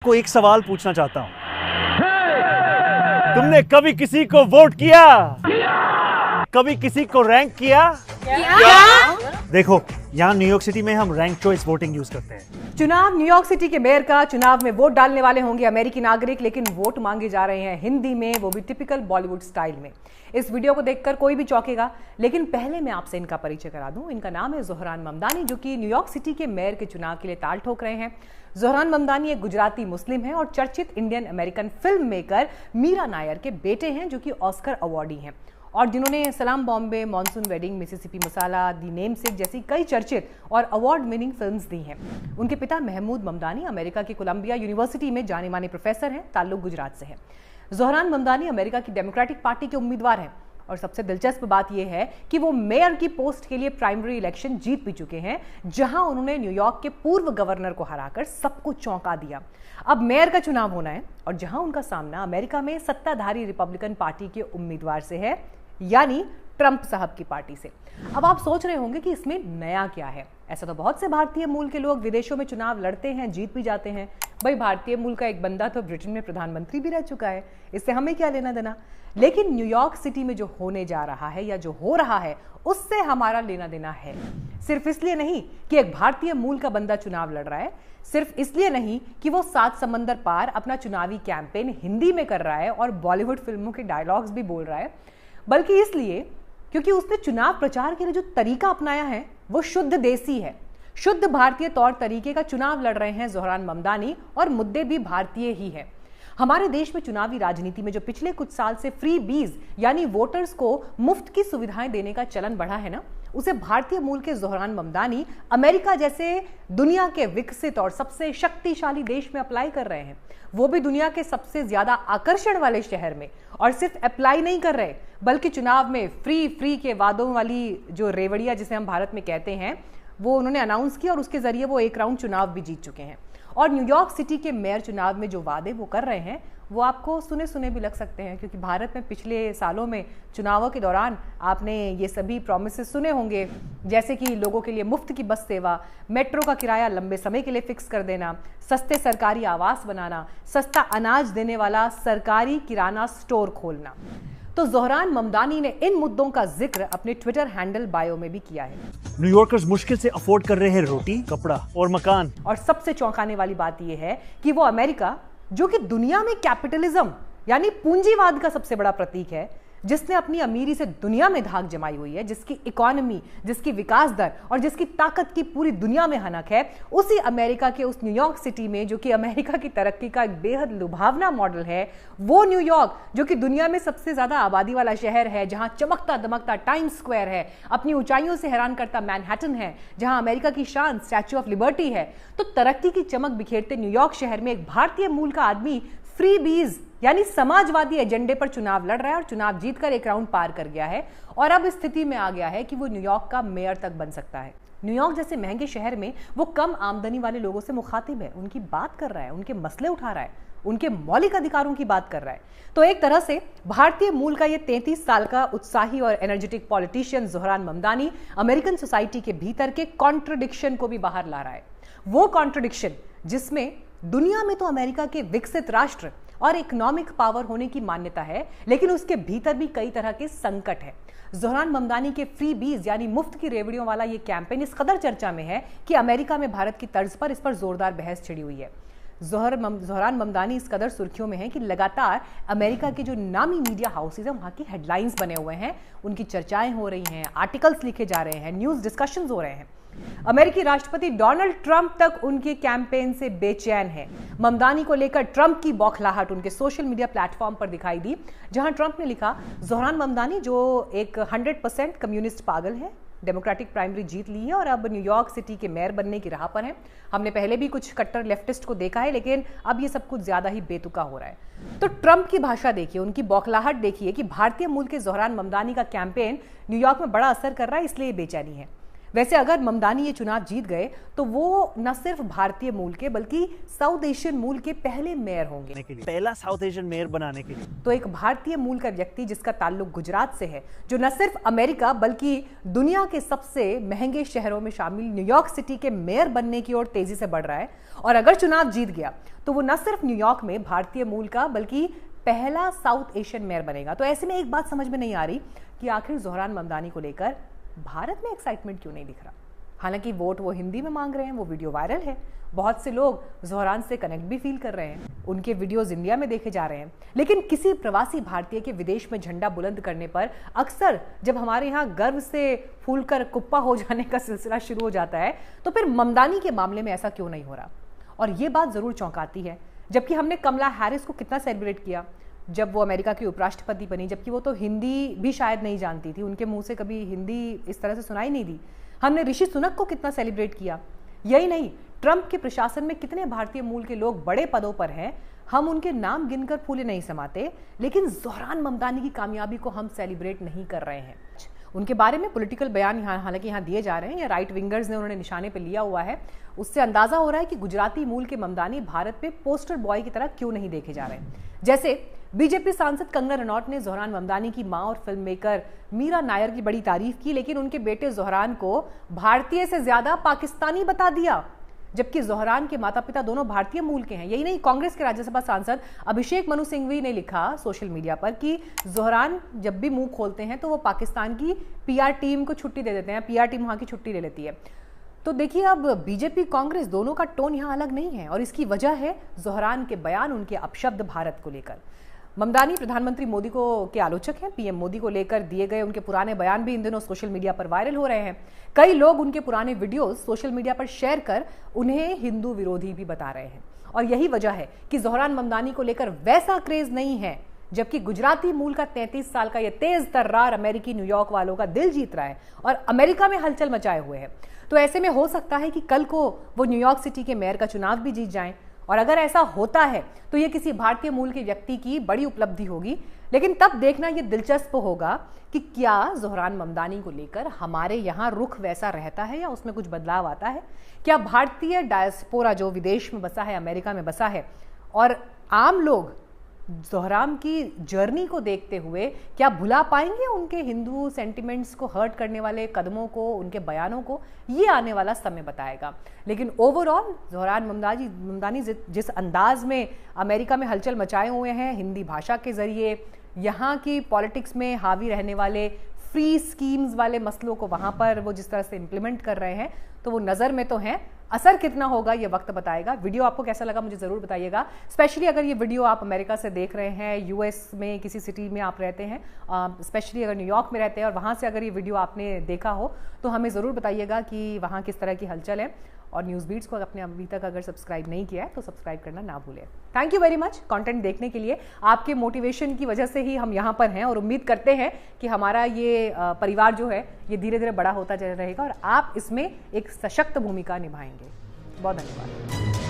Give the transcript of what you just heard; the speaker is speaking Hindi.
को एक सवाल पूछना चाहता हूं। तुमने कभी किसी को वोट किया? कभी किसी को रैंक किया? देखो, यहाँ न्यूयॉर्क सिटी में हम रैंक चॉइस वोटिंग यूज करते हैं। चुनाव न्यूयॉर्क सिटी के मेयर का। चुनाव में वोट डालने वाले होंगे अमेरिकी नागरिक, लेकिन वोट मांगे जा रहे हैं हिंदी में, वो भी टिपिकल बॉलीवुड स्टाइल में। इस वीडियो को देखकर कोई भी चौंकेगा, लेकिन पहले मैं आपसे इनका परिचय करा दूं। इनका नाम है ज़ोहरान ममदानी, जो कि न्यूयॉर्क सिटी के मेयर के चुनाव के लिए ताल ठोक रहे हैं। ज़ोहरान ममदानी एक गुजराती मुस्लिम है और चर्चित Indian American film maker Mira Nair के बेटे हैं, जो कि ऑस्कर अवार्डी हैं और जिन्होंने सलाम बॉम्बे, मॉनसून वेडिंग, मिसिसिपी मसाला, दी नेमसेक जैसी कई चर्चित और अवार्ड विनिंग फिल्म्स दी हैं। उनके पिता महमूद ममदानी अमेरिका की कोलंबिया यूनिवर्सिटी में जाने माने प्रोफेसर हैं, ताल्लुक गुजरात से है। ज़ोहरान ममदानी अमेरिका की डेमोक्रेटिक पार्टी के उम्मीदवार हैं और सबसे दिलचस्प बात यह है कि वो मेयर की पोस्ट के लिए प्राइमरी इलेक्शन जीत भी चुके हैं, जहां उन्होंने न्यूयॉर्क के पूर्व गवर्नर को हराकर सबको चौंका दिया। अब मेयर का चुनाव होना है और जहां उनका सामना अमेरिका में सत्ताधारी रिपब्लिकन पार्टी के उम्मीदवार से है, यानी ट्रंप साहब की पार्टी से। अब आप सोच रहे होंगे कि इसमें नया क्या है। ऐसा तो बहुत से भारतीय मूल के लोग विदेशों में चुनाव लड़ते हैं, जीत भी जाते हैं। भाई, भारतीय मूल का एक बंदा तो ब्रिटेन में प्रधानमंत्री भी रह चुका है, इससे हमें क्या लेना देना। लेकिन न्यूयॉर्क सिटी में जो होने जा रहा है या जो हो रहा है, उससे हमारा लेना देना है। सिर्फ इसलिए नहीं कि एक भारतीय मूल का बंदा चुनाव लड़ रहा है, सिर्फ इसलिए नहीं कि वो 7 समंदर पार अपना चुनावी कैंपेन हिंदी में कर रहा है और बॉलीवुड फिल्मों के डायलॉग्स भी बोल रहा है, बल्कि इसलिए क्योंकि उसने चुनाव प्रचार के लिए जो तरीका अपनाया है वो शुद्ध देसी है। शुद्ध भारतीय तौर तरीके का चुनाव लड़ रहे हैं ज़ोहरान ममदानी और मुद्दे भी भारतीय ही है। हमारे देश में चुनावी राजनीति में जो पिछले कुछ साल से फ्री बीज यानी वोटर्स को मुफ्त की सुविधाएं देने का चलन बढ़ा है ना, उसे भारतीय मूल के ज़ोहरान ममदानी अमेरिका जैसे दुनिया के विकसित और सबसे शक्तिशाली देश में अप्लाई कर रहे हैं, वो भी दुनिया के सबसे ज्यादा आकर्षण वाले शहर में। और सिर्फ अप्लाई नहीं कर रहे, बल्कि चुनाव में फ्री के वादों वाली जो रेवड़िया जिसे हम भारत में कहते हैं, वो उन्होंने अनाउंस किया और उसके जरिए वो एक राउंड चुनाव भी जीत चुके हैं। और न्यूयॉर्क सिटी के मेयर चुनाव में जो वादे वो कर रहे हैं, वो आपको सुने सुने भी लग सकते हैं, क्योंकि भारत में पिछले सालों में चुनावों के दौरान आपने ये सभी प्रॉमिसेस सुने होंगे, जैसे कि लोगों के लिए मुफ्त की बस सेवा, मेट्रो का किराया लंबे समय के लिए फिक्स कर देना, सस्ते सरकारी आवास बनाना, सस्ता अनाज देने वाला सरकारी किराना स्टोर खोलना। तो ज़ोहरान ममदानी ने इन मुद्दों का जिक्र अपने ट्विटर हैंडल बायो में भी किया है। न्यूयॉर्कर्स मुश्किल से अफोर्ड कर रहे हैं रोटी, कपड़ा और मकान। और सबसे चौंकाने वाली बात यह है कि वो अमेरिका, जो कि दुनिया में कैपिटलिज्म यानी पूंजीवाद का सबसे बड़ा प्रतीक है, जिसने अपनी अमीरी से दुनिया में धाक जमाई हुई है, जिसकी इकोनॉमी, जिसकी विकास दर और जिसकी ताकत की पूरी दुनिया में हनक है, उसी अमेरिका के उस न्यूयॉर्क सिटी में, जो कि अमेरिका की तरक्की का एक बेहद लुभावना मॉडल है, वो न्यूयॉर्क जो कि दुनिया में सबसे ज्यादा आबादी वाला शहर है, जहां चमकता दमकता टाइम्स स्क्वायर है, अपनी ऊंचाइयों से हैरान करता मैनहट्टन है, जहां अमेरिका की शान स्टैच्यू ऑफ लिबर्टी है, तो तरक्की की चमक बिखेरते न्यूयॉर्क शहर में एक भारतीय मूल का आदमी फ्री बीज यानी समाजवादी एजेंडे पर चुनाव लड़ रहा है और चुनाव जीतकर एक राउंड पार कर गया है और अब इस स्थिति में आ गया है कि वो न्यूयॉर्क का मेयर तक बन सकता है। न्यूयॉर्क जैसे महंगे शहर में वो कम आमदनी वाले लोगों से मुखातिब है, उनकी बात कर रहा है, उनके मसले उठा रहा है, उनके मौलिक अधिकारों की बात कर रहा है। तो एक तरह से भारतीय मूल का ये 33 साल का उत्साही और energetic politician Zohran Mamdani American society के भीतर के कॉन्ट्रडिक्शन को भी बाहर ला रहा है। वो कॉन्ट्रडिक्शन जिसमें दुनिया में तो अमेरिका के विकसित राष्ट्र और इकोनॉमिक पावर होने की मान्यता है, लेकिन उसके भीतर भी कई तरह के संकट है। ज़ोहरान ममदानी के फ्री बीज यानी मुफ्त की रेवड़ियों वाला ये कैंपेन इस कदर चर्चा में है कि अमेरिका में भारत की तर्ज पर इस पर जोरदार बहस छिड़ी हुई है। ज़ोहरान ममदानी इस कदर सुर्खियों में है कि लगातार अमेरिका के जो नामी मीडिया हाउसेज हैं, वहां की हेडलाइंस बने हुए हैं, उनकी चर्चाएं हो रही हैं, आर्टिकल्स लिखे जा रहे हैं, न्यूज डिस्कशंस हो रहे हैं। अमेरिकी राष्ट्रपति डोनाल्ड ट्रंप तक उनके कैंपेन से बेचैन है। ममदानी को लेकर ट्रंप की बौखलाहट उनके सोशल मीडिया प्लेटफॉर्म पर दिखाई दी, जहां ट्रंप ने लिखा, ज़ोहरान ममदानी जो एक 100% कम्युनिस्ट पागल है, डेमोक्रेटिक प्राइमरी जीत ली है और अब न्यूयॉर्क सिटी के मेयर बनने की राह पर है। हमने पहले भी कुछ कट्टर लेफ्टिस्ट को देखा है, लेकिन अब ये सब कुछ ज्यादा ही बेतुका हो रहा है। तो ट्रंप की भाषा देखिए, उनकी बौखलाहट देखिए कि भारतीय मूल के ज़ोहरान ममदानी का कैंपेन न्यूयॉर्क में बड़ा असर कर रहा है, इसलिए बेचैनी है। वैसे अगर ममदानी ये चुनाव जीत गए तो वो न सिर्फ भारतीय मूल के बल्कि साउथ एशियन मूल के पहले मेयर होंगे। पहला साउथ एशियन मेयर बनाने के लिए तो एक भारतीय मूल का व्यक्ति जिसका ताल्लुक गुजरात से है, जो न सिर्फ अमेरिका बल्कि दुनिया के सबसे महंगे शहरों में शामिल न्यूयॉर्क सिटी के मेयर बनने की ओर तेजी से बढ़ रहा है, और अगर चुनाव जीत गया तो वो न सिर्फ न्यूयॉर्क में भारतीय मूल का बल्कि पहला साउथ एशियन मेयर बनेगा। तो ऐसे में एक बात समझ में नहीं आ रही कि आखिर ज़ोहरान ममदानी को लेकर भारत में एक्साइटमेंट क्यों नहीं दिख रहा। हालांकि वोट वो हिंदी में मांग रहे हैं, वो वीडियो वायरल है, बहुत से लोग ज़ोहरान से कनेक्ट भी फील कर रहे हैं, उनके वीडियोस इंडिया में देखे जा रहे हैं। लेकिन किसी प्रवासी भारतीय के विदेश में झंडा बुलंद करने पर अक्सर जब हमारे यहाँ गर्व से फूलकर कुप्पा हो जाने का सिलसिला शुरू हो जाता है, तो फिर ममदानी के मामले में ऐसा क्यों नहीं हो रहा। और ये बात जरूर चौंकाती है, जबकि हमने कमला हैरिस को कितना सेलिब्रेट किया जब वो अमेरिका की उपराष्ट्रपति बनी, जबकि वो तो हिंदी भी शायद नहीं जानती थी, उनके मुंह से कभी हिंदी इस तरह से सुनाई नहीं दी। हमने ऋषि सुनक को कितना सेलिब्रेट किया। यही नहीं, ट्रंप के प्रशासन में कितने भारतीय मूल के लोग बड़े पदों पर हैं, हम उनके नाम गिनकर फूले नहीं समाते, लेकिन ज़ोहरान ममदानी की कामयाबी को हम सेलिब्रेट नहीं कर रहे हैं। उनके बारे में पॉलिटिकल बयान हालांकि यहाँ दिए जा रहे हैं, या राइट विंगर्स ने उन्होंने निशाने पर लिया हुआ है, उससे अंदाजा हो रहा है कि गुजराती मूल के ममदानी भारत में पोस्टर बॉय की तरह क्यों नहीं देखे जा रहे हैं। जैसे बीजेपी सांसद कंगना रनौत ने ज़ोहरान ममदानी की मां और फिल्म मेकर मीरा नायर की बड़ी तारीफ की, लेकिन उनके बेटे ज़ोहरान को भारतीय से ज्यादा पाकिस्तानी बता दिया, जबकि ज़ोहरान के माता पिता दोनों भारतीय मूल के हैं। यही नहीं, कांग्रेस के राज्यसभा सांसद अभिषेक मनु सिंघवी ने लिखा सोशल मीडिया पर कि ज़ोहरान जब भी मुंह खोलते हैं तो वो पाकिस्तान की पीआर टीम को छुट्टी दे देते हैं, पीआर टीम वहां की छुट्टी ले लेती है। तो देखिए, अब बीजेपी कांग्रेस दोनों का टोन यहां अलग नहीं है, और इसकी वजह है ज़ोहरान के बयान, उनके अपशब्द भारत को लेकर। ममदानी प्रधानमंत्री मोदी के आलोचक हैं। पीएम मोदी को लेकर दिए गए उनके पुराने बयान भी इन दिनों सोशल मीडिया पर वायरल हो रहे हैं। कई लोग उनके पुराने वीडियोस सोशल मीडिया पर शेयर कर उन्हें हिंदू विरोधी भी बता रहे हैं, और यही वजह है कि ज़ोहरान ममदानी को लेकर वैसा क्रेज नहीं है, जबकि गुजराती मूल का 33 साल का यह तेज तर्रार अमेरिकी न्यूयॉर्क वालों का दिल जीत रहा है और अमेरिका में हलचल मचाए हुए है। तो ऐसे में हो सकता है कि कल को वो न्यूयॉर्क सिटी के मेयर का चुनाव भी जीत जाएं, और अगर ऐसा होता है तो ये किसी भारतीय मूल के व्यक्ति की बड़ी उपलब्धि होगी। लेकिन तब देखना ये दिलचस्प होगा कि क्या ज़ोहरान ममदानी को लेकर हमारे यहाँ रुख वैसा रहता है या उसमें कुछ बदलाव आता है। क्या भारतीय डायस्पोरा जो विदेश में बसा है, अमेरिका में बसा है, और आम लोग ज़ोहरान की जर्नी को देखते हुए क्या भुला पाएंगे उनके हिंदू सेंटिमेंट्स को हर्ट करने वाले कदमों को, उनके बयानों को, ये आने वाला समय बताएगा। लेकिन ओवरऑल ज़ोहरान ममदानी जिस अंदाज में अमेरिका में हलचल मचाए हुए हैं, हिंदी भाषा के जरिए यहाँ की पॉलिटिक्स में हावी रहने वाले फ्री स्कीम्स वाले मसलों को वहाँ पर वो जिस तरह से इम्प्लीमेंट कर रहे हैं, तो वो नज़र में तो हैं। असर कितना होगा ये वक्त बताएगा। वीडियो आपको कैसा लगा मुझे ज़रूर बताइएगा। स्पेशली अगर ये वीडियो आप अमेरिका से देख रहे हैं, यूएस में किसी सिटी में आप रहते हैं, स्पेशली अगर न्यूयॉर्क में रहते हैं और वहाँ से अगर ये वीडियो आपने देखा हो, तो हमें ज़रूर बताइएगा कि वहाँ किस तरह की हलचल है। और न्यूज़ बीट्स को आपने अभी तक अगर सब्सक्राइब नहीं किया है तो सब्सक्राइब करना ना भूलें। Thank you very much content देखने के लिए। आपके मोटिवेशन की वजह से ही हम यहाँ पर हैं, और उम्मीद करते हैं कि हमारा ये परिवार जो है ये धीरे धीरे बड़ा होता रहेगा और आप इसमें एक सशक्त भूमिका निभाएंगे। बहुत धन्यवाद।